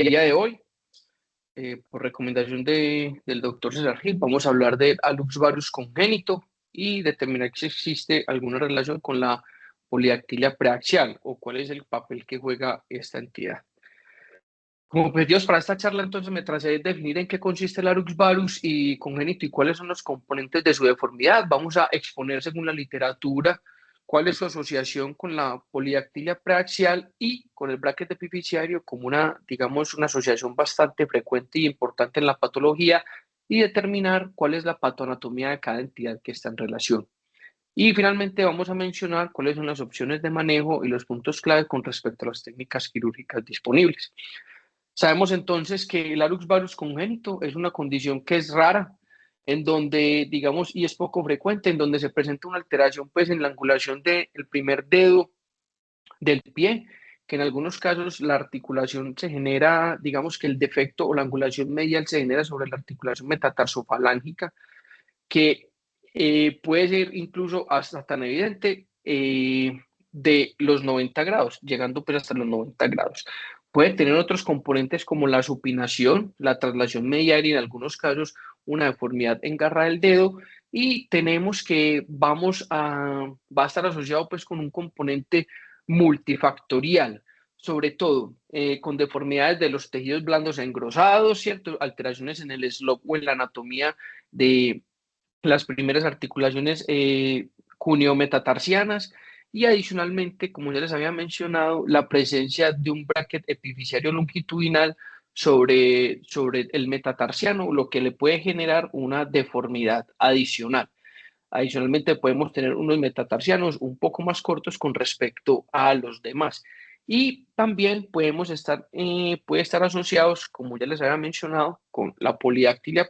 día de hoy, por recomendación del doctor César Gil, vamos a hablar del Alux varus congénito y determinar si existe alguna relación con la polidactilia preaxial o cuál es el papel que juega esta entidad. Como objetivos para esta charla, entonces me tracé de definir en qué consiste el Alux varus y congénito y cuáles son los componentes de su deformidad. Vamos a exponer según la literatura cuál es su asociación con la polidactilia preaxial y con el bracket epifisiario como digamos, una asociación bastante frecuente y importante en la patología y determinar cuál es la patoanatomía de cada entidad que está en relación. Y finalmente vamos a mencionar cuáles son las opciones de manejo y los puntos clave con respecto a las técnicas quirúrgicas disponibles. Sabemos entonces que el Alux varus congénito es una condición que es rara, en donde, digamos, y es poco frecuente, en donde se presenta una alteración pues en la angulación del primer dedo del pie, que en algunos casos la articulación se genera, digamos que el defecto o la angulación medial se genera sobre la articulación metatarsofalángica, que puede ser incluso hasta tan evidente de los 90 grados, llegando pues hasta los 90 grados. Puede tener otros componentes como la supinación, la traslación medial y en algunos casos una deformidad en garra del dedo. Y tenemos que va a estar asociado pues con un componente multifactorial, sobre todo con deformidades de los tejidos blandos engrosados, ¿cierto? Alteraciones en el slope o en la anatomía de las primeras articulaciones cuneo-metatarsianas y adicionalmente, como ya les había mencionado, la presencia de un bracket epifisiario longitudinal sobre el metatarsiano, lo que le puede generar una deformidad adicional. Adicionalmente, podemos tener unos metatarsianos un poco más cortos con respecto a los demás. Y también puede estar asociados, como ya les había mencionado, con la polidactilia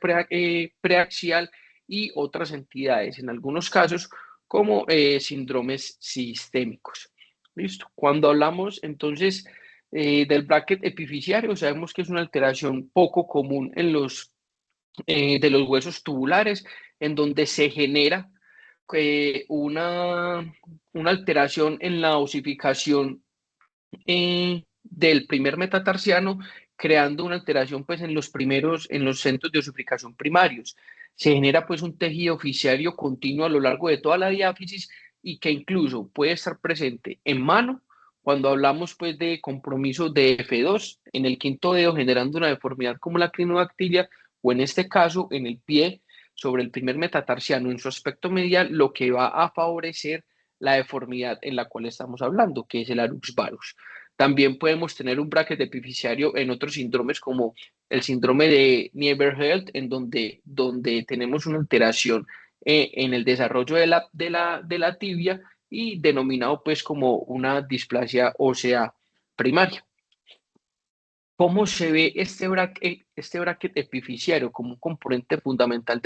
preaxial y otras entidades, en algunos casos como síndromes sistémicos. ¿Listo? Cuando hablamos entonces del bracket epifisiario, sabemos que es una alteración poco común de los huesos tubulares, en donde se genera eh, una, una alteración en la osificación del primer metatarsiano, creando una alteración pues en los centros de osificación primarios. Se genera pues un tejido oficiario continuo a lo largo de toda la diáfisis y que incluso puede estar presente en mano cuando hablamos pues de compromiso de F2 en el quinto dedo generando una deformidad como la clinodactilia o en este caso en el pie sobre el primer metatarsiano en su aspecto medial, lo que va a favorecer la deformidad en la cual estamos hablando, que es el Alux varus. También podemos tener un bracket epifisiario en otros síndromes como el síndrome de Nieverhelt, donde tenemos una alteración en el desarrollo de la tibia y denominado pues como una displasia ósea primaria. ¿Cómo se ve este bracket epifisiario como un componente fundamental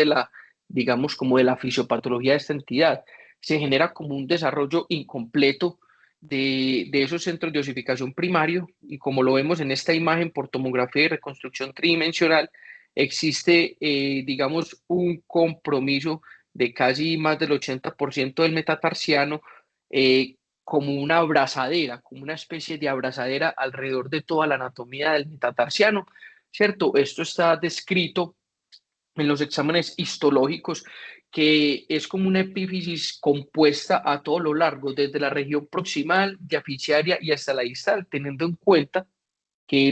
digamos, como de la fisiopatología de esta entidad? Se genera como un desarrollo incompleto de esos centros de osificación primario y como lo vemos en esta imagen por tomografía y reconstrucción tridimensional, existe, digamos, un compromiso de casi más del 80% del metatarsiano eh, como una abrazadera, como una especie de abrazadera alrededor de toda la anatomía del metatarsiano, ¿cierto? Esto está descrito en los exámenes histológicos, que es como una epífisis compuesta a todo lo largo, desde la región proximal, diaficiaria y hasta la distal, teniendo en cuenta que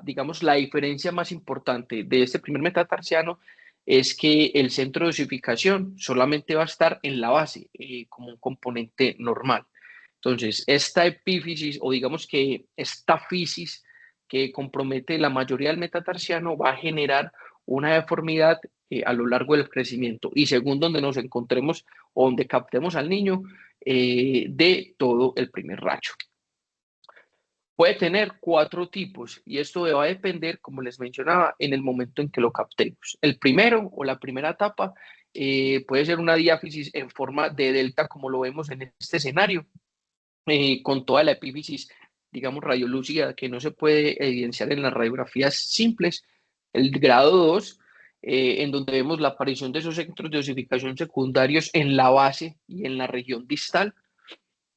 digamos, la diferencia más importante de este primer metatarsiano es que el centro de osificación solamente va a estar en la base, como un componente normal. Entonces, esta epífisis o digamos que esta fisis que compromete la mayoría del metatarsiano va a generar una deformidad a lo largo del crecimiento y según donde nos encontremos o donde captemos al niño de todo el primer racho. Puede tener cuatro tipos y esto va a depender, como les mencionaba, en el momento en que lo captemos. El primero o la primera etapa puede ser una diáfisis en forma de delta, como lo vemos en este escenario, con toda la epífisis, digamos, radiolúcida que no se puede evidenciar en las radiografías simples. El grado 2, en donde vemos la aparición de esos centros de osificación secundarios en la base y en la región distal.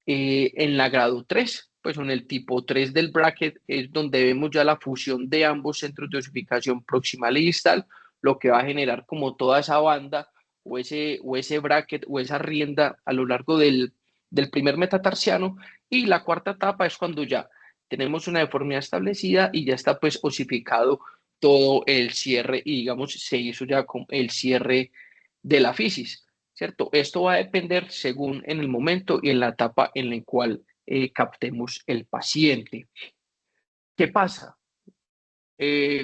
En la grado 3, pues en el tipo 3 del bracket es donde vemos ya la fusión de ambos centros de osificación proximal y distal, lo que va a generar como toda esa banda o ese bracket o esa rienda a lo largo del primer metatarsiano. Y la cuarta etapa es cuando ya tenemos una deformidad establecida y ya está pues osificado todo el cierre y digamos se hizo ya con el cierre de la fisis, ¿cierto? Esto va a depender según en el momento y en la etapa en la cual captemos el paciente. ¿Qué pasa?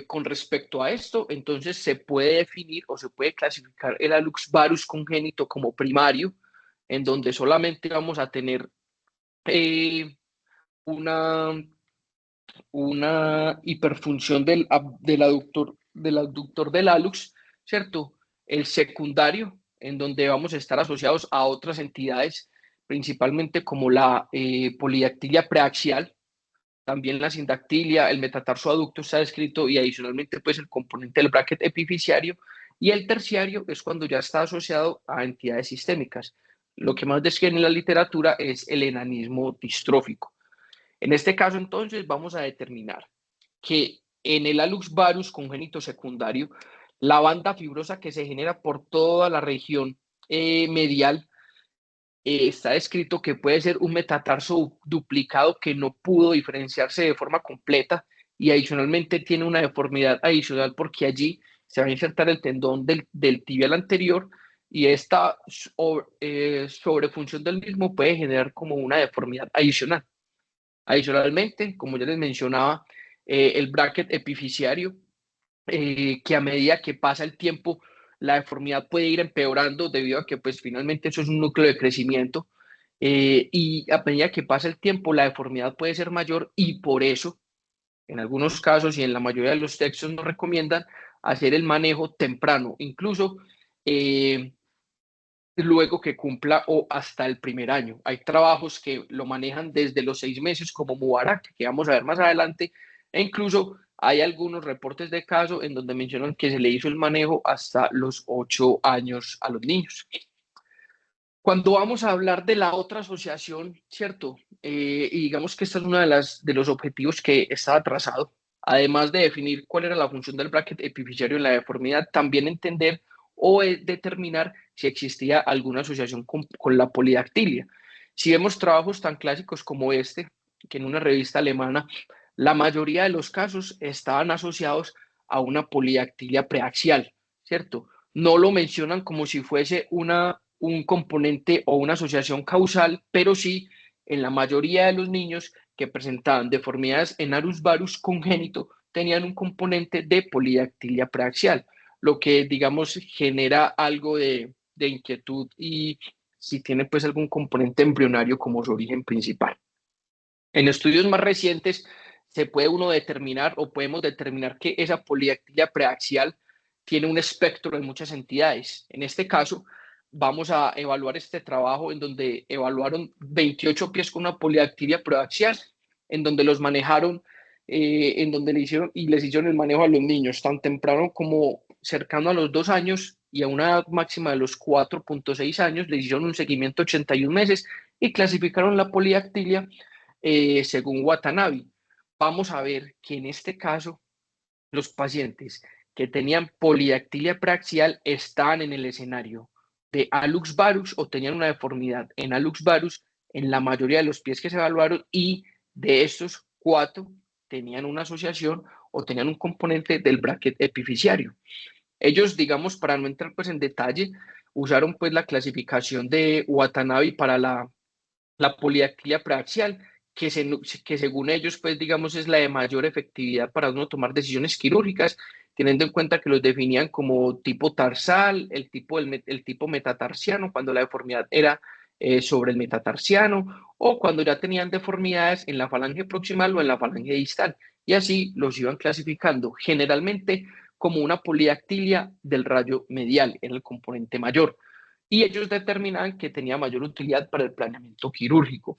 Con respecto a esto, entonces se puede definir o se puede clasificar el hallux varus congénito como primario, en donde solamente vamos a tener eh, una, una hiperfunción del aductor del hallux, ¿cierto? El secundario, en donde vamos a estar asociados a otras entidades, principalmente como la polidactilia preaxial, también la sindactilia, el metatarsoaducto está descrito y adicionalmente pues el componente del bracket epifisiario, y el terciario es cuando ya está asociado a entidades sistémicas. Lo que más describe en la literatura es el enanismo distrófico. En este caso entonces vamos a determinar que en el hallux varus congénito secundario, la banda fibrosa que se genera por toda la región medial está descrito que puede ser un metatarso duplicado que no pudo diferenciarse de forma completa y adicionalmente tiene una deformidad adicional porque allí se va a insertar el tendón del tibial anterior y esta sobrefunción del mismo puede generar como una deformidad adicional. Adicionalmente, como ya les mencionaba, el bracket epifisiario, que a medida que pasa el tiempo, la deformidad puede ir empeorando debido a que pues finalmente eso es un núcleo de crecimiento, y a medida que pasa el tiempo la deformidad puede ser mayor y por eso en algunos casos y en la mayoría de los textos nos recomiendan hacer el manejo temprano, incluso luego que cumpla o hasta el primer año. Hay trabajos que lo manejan desde los 6 meses como Mubarak, que vamos a ver más adelante, e incluso hay algunos reportes de caso en donde mencionan que se le hizo el manejo hasta los 8 años a los niños. Cuando vamos a hablar de la otra asociación, ¿cierto? Y digamos que esta es uno de los objetivos que estaba trazado, además de definir cuál era la función del bracket epifisiario en la deformidad, también entender o determinar si existía alguna asociación con la polidactilia. Si vemos trabajos tan clásicos como este, que en una revista alemana, la mayoría de los casos estaban asociados a una polidactilia preaxial, ¿cierto? No lo mencionan como si fuese un componente o una asociación causal, pero sí en la mayoría de los niños que presentaban deformidades en arus varus congénito tenían un componente de polidactilia preaxial, lo que digamos genera algo de inquietud y si tiene pues algún componente embrionario como su origen principal. En estudios más recientes se puede uno determinar o podemos determinar que esa polidactilia preaxial tiene un espectro de muchas entidades. En este caso, vamos a evaluar este trabajo en donde evaluaron 28 pies con una polidactilia preaxial, en donde los manejaron, en donde le hicieron y les hicieron el manejo a los niños, tan temprano como cercano a los 2 años y a una edad máxima de los 4,6 años, les hicieron un seguimiento 81 meses y clasificaron la polidactilia según Watanabe. Vamos a ver que en este caso los pacientes que tenían polidactilia preaxial estaban en el escenario de hallux varus o tenían una deformidad en hallux varus en la mayoría de los pies que se evaluaron y de estos 4 tenían una asociación o tenían un componente del bracket epifisiario. Ellos, digamos, para no entrar pues en detalle, usaron pues la clasificación de Watanabe para la polidactilia preaxial, que según ellos, pues digamos, es la de mayor efectividad para uno tomar decisiones quirúrgicas, teniendo en cuenta que los definían como tipo tarsal, el tipo metatarsiano, cuando la deformidad era sobre el metatarsiano, o cuando ya tenían deformidades en la falange proximal o en la falange distal, y así los iban clasificando generalmente como una polidactilia del rayo medial, en el componente mayor y ellos determinaban que tenía mayor utilidad para el planeamiento quirúrgico.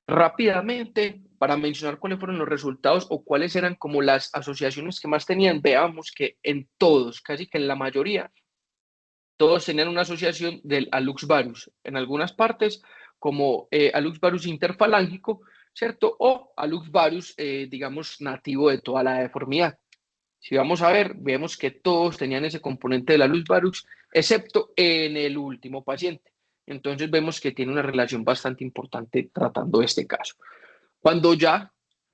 Rápidamente, para mencionar cuáles fueron los resultados o cuáles eran como las asociaciones que más tenían, veamos que en todos, casi que en la mayoría, todos tenían una asociación del hallux varus. En algunas partes, como hallux varus interfalángico, ¿cierto? O hallux varius, digamos, nativo de toda la deformidad. Si vamos a ver, vemos que todos tenían ese componente de la hallux varius, excepto en el último paciente. Entonces vemos que tiene una relación bastante importante tratando este caso. Cuando ya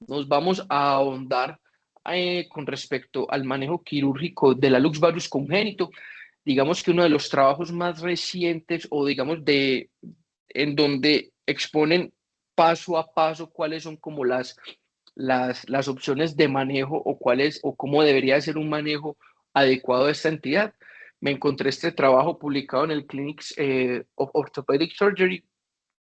nos vamos a ahondar con respecto al manejo quirúrgico del hallux varius congénito, digamos que uno de los trabajos más recientes o digamos en donde exponen paso a paso cuáles son como las opciones de manejo o cuáles o cómo debería ser un manejo adecuado de esta entidad. Me encontré este trabajo publicado en el Clinics of Orthopedic Surgery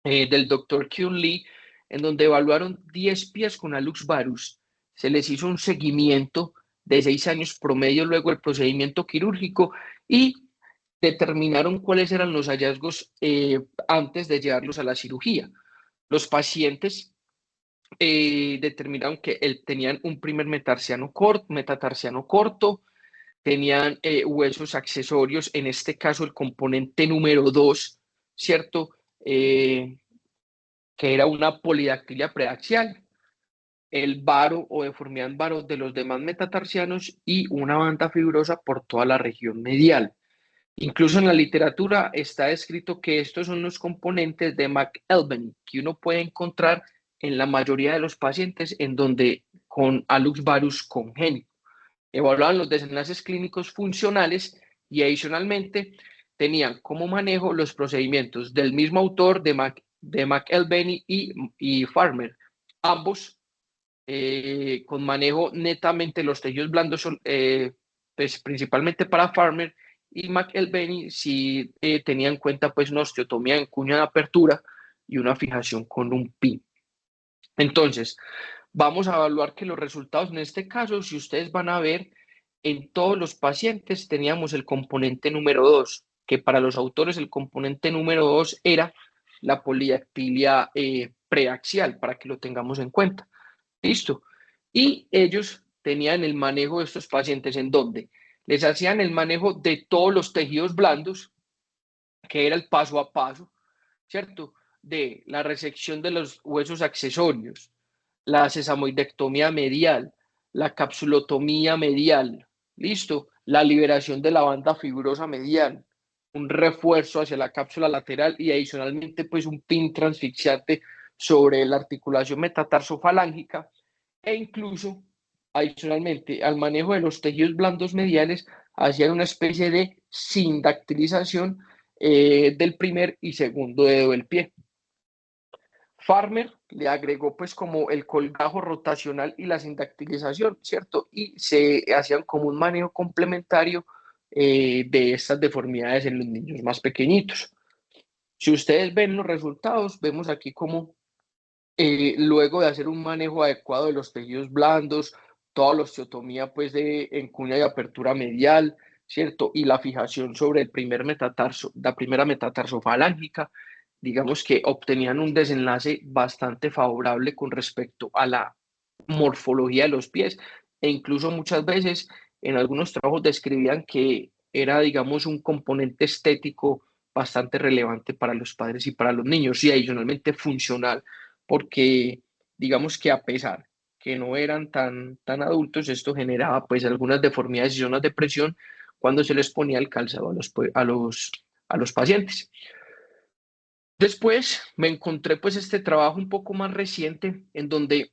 del doctor Kyun Lee, en donde evaluaron 10 pies con hallux varus. Se les hizo un seguimiento de 6 años promedio luego del procedimiento quirúrgico y determinaron cuáles eran los hallazgos antes de llevarlos a la cirugía. Los pacientes determinaron que tenían un primer metatarsiano corto, tenían huesos accesorios, en este caso el componente número 2, ¿cierto? Que era una polidactilia preaxial, el varo o deformidad en varo de los demás metatarsianos y una banda fibrosa por toda la región medial. Incluso en la literatura está escrito que estos son los componentes de McElveny que uno puede encontrar en la mayoría de los pacientes en donde con hallux varus congénito. Evaluaban los desenlaces clínicos funcionales y adicionalmente tenían como manejo los procedimientos del mismo autor de McElveny y Farmer, ambos con manejo netamente los tejidos blandos, pues principalmente para Farmer, y McElveny sí tenía en cuenta pues una osteotomía en cuña de apertura y una fijación con un pin. Entonces, vamos a evaluar que los resultados en este caso, si ustedes van a ver, en todos los pacientes teníamos el componente número 2, que para los autores el componente número 2 era la polidactilia preaxial, para que lo tengamos en cuenta. Listo. Y ellos tenían el manejo de estos pacientes en donde les hacían el manejo de todos los tejidos blandos, que era el paso a paso, ¿cierto? De la resección de los huesos accesorios, la sesamoidectomía medial, la capsulotomía medial, listo, la liberación de la banda fibrosa medial, un refuerzo hacia la cápsula lateral y adicionalmente pues un pin transfixiante sobre la articulación metatarsofalángica e incluso adicionalmente al manejo de los tejidos blandos mediales hacían una especie de sindactilización del primer y segundo dedo del pie. Farmer le agregó pues como el colgajo rotacional y la sindactilización, ¿cierto? Y se hacían como un manejo complementario de estas deformidades en los niños más pequeñitos. Si ustedes ven los resultados, vemos aquí como luego de hacer un manejo adecuado de los tejidos blandos, toda la osteotomía pues de encuña y apertura medial, ¿cierto? Y la fijación sobre el primer metatarso, la primera metatarsofalángica, digamos que obtenían un desenlace bastante favorable con respecto a la morfología de los pies e incluso muchas veces en algunos trabajos describían que era, digamos, un componente estético bastante relevante para los padres y para los niños y adicionalmente funcional porque digamos que a pesar que no eran tan adultos, esto generaba pues algunas deformidades y zonas de presión cuando se les ponía el calzado a los pacientes. Después me encontré pues este trabajo un poco más reciente en donde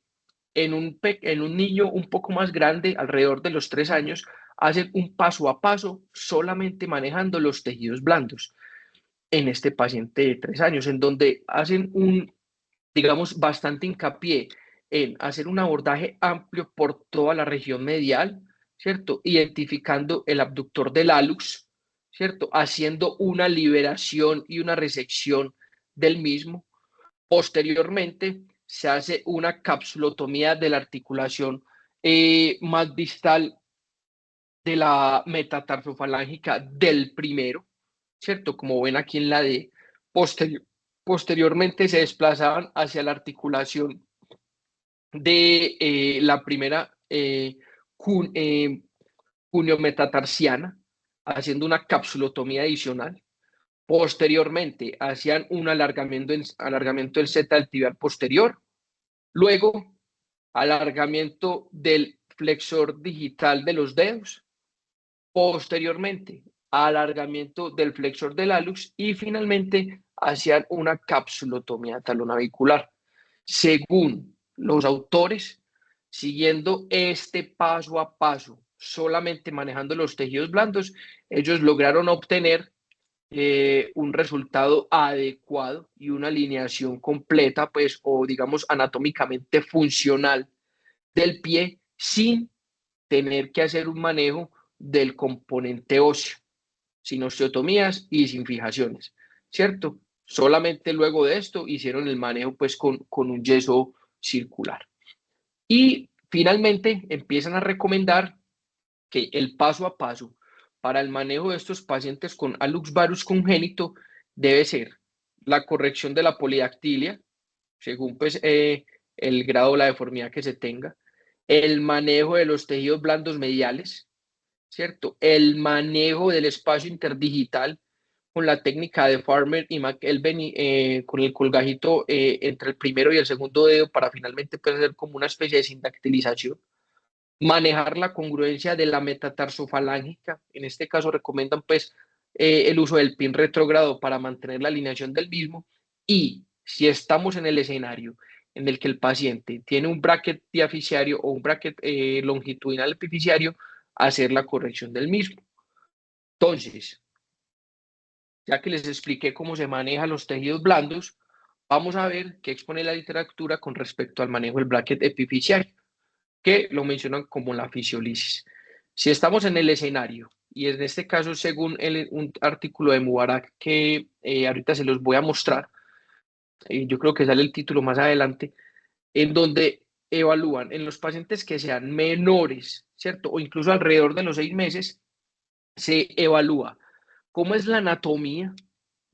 en un niño un poco más grande, alrededor de los 3 años, hacen un paso a paso solamente manejando los tejidos blandos en este paciente de 3 años, en donde hacen digamos, bastante hincapié en hacer un abordaje amplio por toda la región medial, ¿cierto? Identificando el abductor del hallux, ¿cierto? Haciendo una liberación y una resección del mismo. Posteriormente, se hace una capsulotomía de la articulación más distal de la metatarsofalángica del primero, ¿cierto? Como ven aquí en la D. Posterior, posteriormente se desplazaban hacia la articulación de la primera cuneo metatarsiana, haciendo una capsulotomía adicional. Posteriormente hacían un alargamiento del Z del tibial posterior, Luego, alargamiento del flexor digital de los dedos. Posteriormente, alargamiento del flexor del hallux y finalmente hacían una capsulotomía talonavicular. Según los autores, siguiendo este paso a paso, solamente manejando los tejidos blandos, ellos lograron obtener un resultado adecuado y una alineación completa, pues, o digamos anatómicamente funcional del pie sin tener que hacer un manejo del componente óseo, sin osteotomías y sin fijaciones, ¿cierto? Solamente luego de esto hicieron el manejo pues con un yeso circular. Y finalmente empiezan a recomendar que el paso a paso para el manejo de estos pacientes con hallux varus congénito debe ser la corrección de la polidactilia, según pues el grado de la deformidad que se tenga, el manejo de los tejidos blandos mediales, ¿cierto? El manejo del espacio interdigital con la técnica de Farmer y McElveen con el colgajito entre el primero y el segundo dedo para finalmente pues, hacer como una especie de sindactilización. Manejar la congruencia de la metatarsofalángica, en este caso recomiendan pues el uso del pin retrógrado para mantener la alineación del mismo y si estamos en el escenario en el que el paciente tiene un bracket diaficiario o un bracket longitudinal epificiario, hacer la corrección del mismo. Entonces, ya que les expliqué cómo se manejan los tejidos blandos, vamos a ver qué expone la literatura con respecto al manejo del bracket epificiario, que lo mencionan como la fisiolisis. Si estamos en el escenario, y en este caso según un artículo de Mubarak que ahorita se los voy a mostrar, yo creo que sale el título más adelante, en donde evalúan en los pacientes que sean menores, ¿cierto? O incluso alrededor de los 6 meses, se evalúa cómo es la anatomía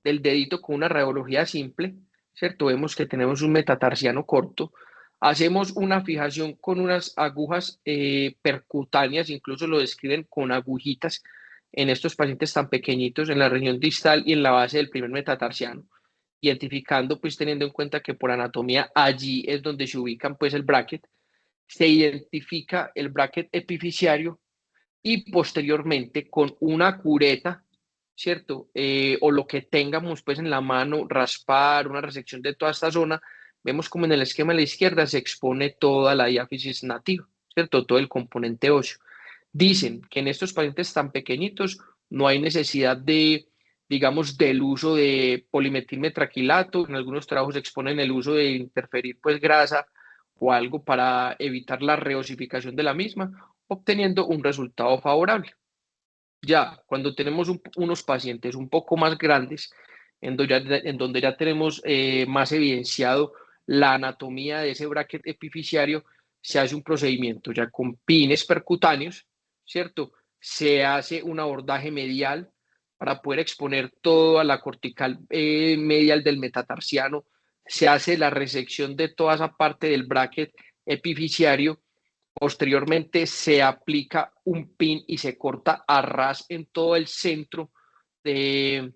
del dedito con una radiología simple, ¿cierto? Vemos que tenemos un metatarsiano corto, hacemos una fijación con unas agujas percutáneas, incluso lo describen con agujitas en estos pacientes tan pequeñitos en la región distal y en la base del primer metatarsiano, identificando, pues teniendo en cuenta que por anatomía allí es donde se ubican pues el bracket, se identifica el bracket epificiario y posteriormente con una cureta, ¿cierto? O lo que tengamos pues en la mano, raspar, una resección de toda esta zona, vemos como en el esquema de la izquierda se expone toda la diáfisis nativa, ¿cierto? Todo el componente óseo. Dicen que en estos pacientes tan pequeñitos no hay necesidad de, digamos, del uso de polimetilmetraquilato, en algunos trabajos exponen el uso de interferir pues grasa o algo para evitar la reosificación de la misma, obteniendo un resultado favorable. Ya cuando tenemos unos pacientes un poco más grandes, en donde ya tenemos más evidenciado la anatomía de ese bracket epificiario, se hace un procedimiento ya con pines percutáneos, ¿cierto? Se hace un abordaje medial para poder exponer toda la cortical medial del metatarsiano, se hace la resección de toda esa parte del bracket epificiario. Posteriormente se aplica un pin y se corta a ras en todo el centro del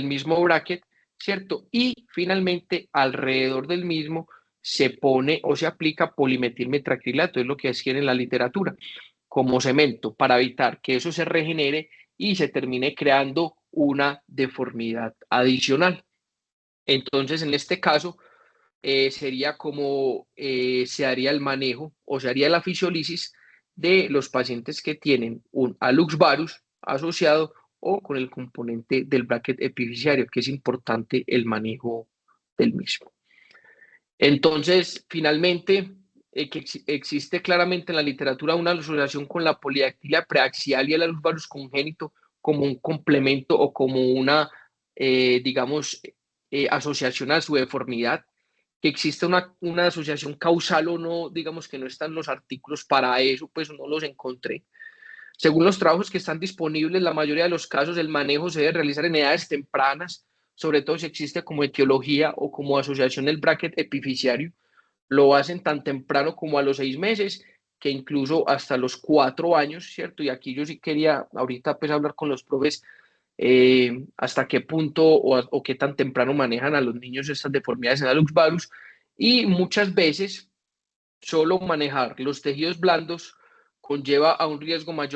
mismo bracket, ¿cierto? Y finalmente alrededor del mismo se pone o se aplica polimetilmetraquilato, es lo que escribe en la literatura, como cemento para evitar que eso se regenere y se termine creando una deformidad adicional. Entonces, en este caso, sería como se haría el manejo o se haría la fisiolisis de los pacientes que tienen un hallux varus asociado o con el componente del bracket epificiario, que es importante el manejo del mismo. Entonces, finalmente, existe claramente en la literatura una asociación con la polidactilia preaxial y el hallux varus congénito como un complemento o como una, digamos, asociación a su deformidad, que existe una asociación causal o no, digamos que no están los artículos para eso, pues no los encontré. Según los trabajos que están disponibles, la mayoría de los casos el manejo se debe realizar en edades tempranas, sobre todo si existe como etiología o como asociación del bracket epificiario. Lo hacen tan temprano como a los 6 meses, que incluso hasta los 4 años, ¿cierto? Y aquí yo sí quería ahorita pues hablar con los profes hasta qué punto o qué tan temprano manejan a los niños estas deformidades en hallux valgus y muchas veces solo manejar los tejidos blandos conlleva a un riesgo mayor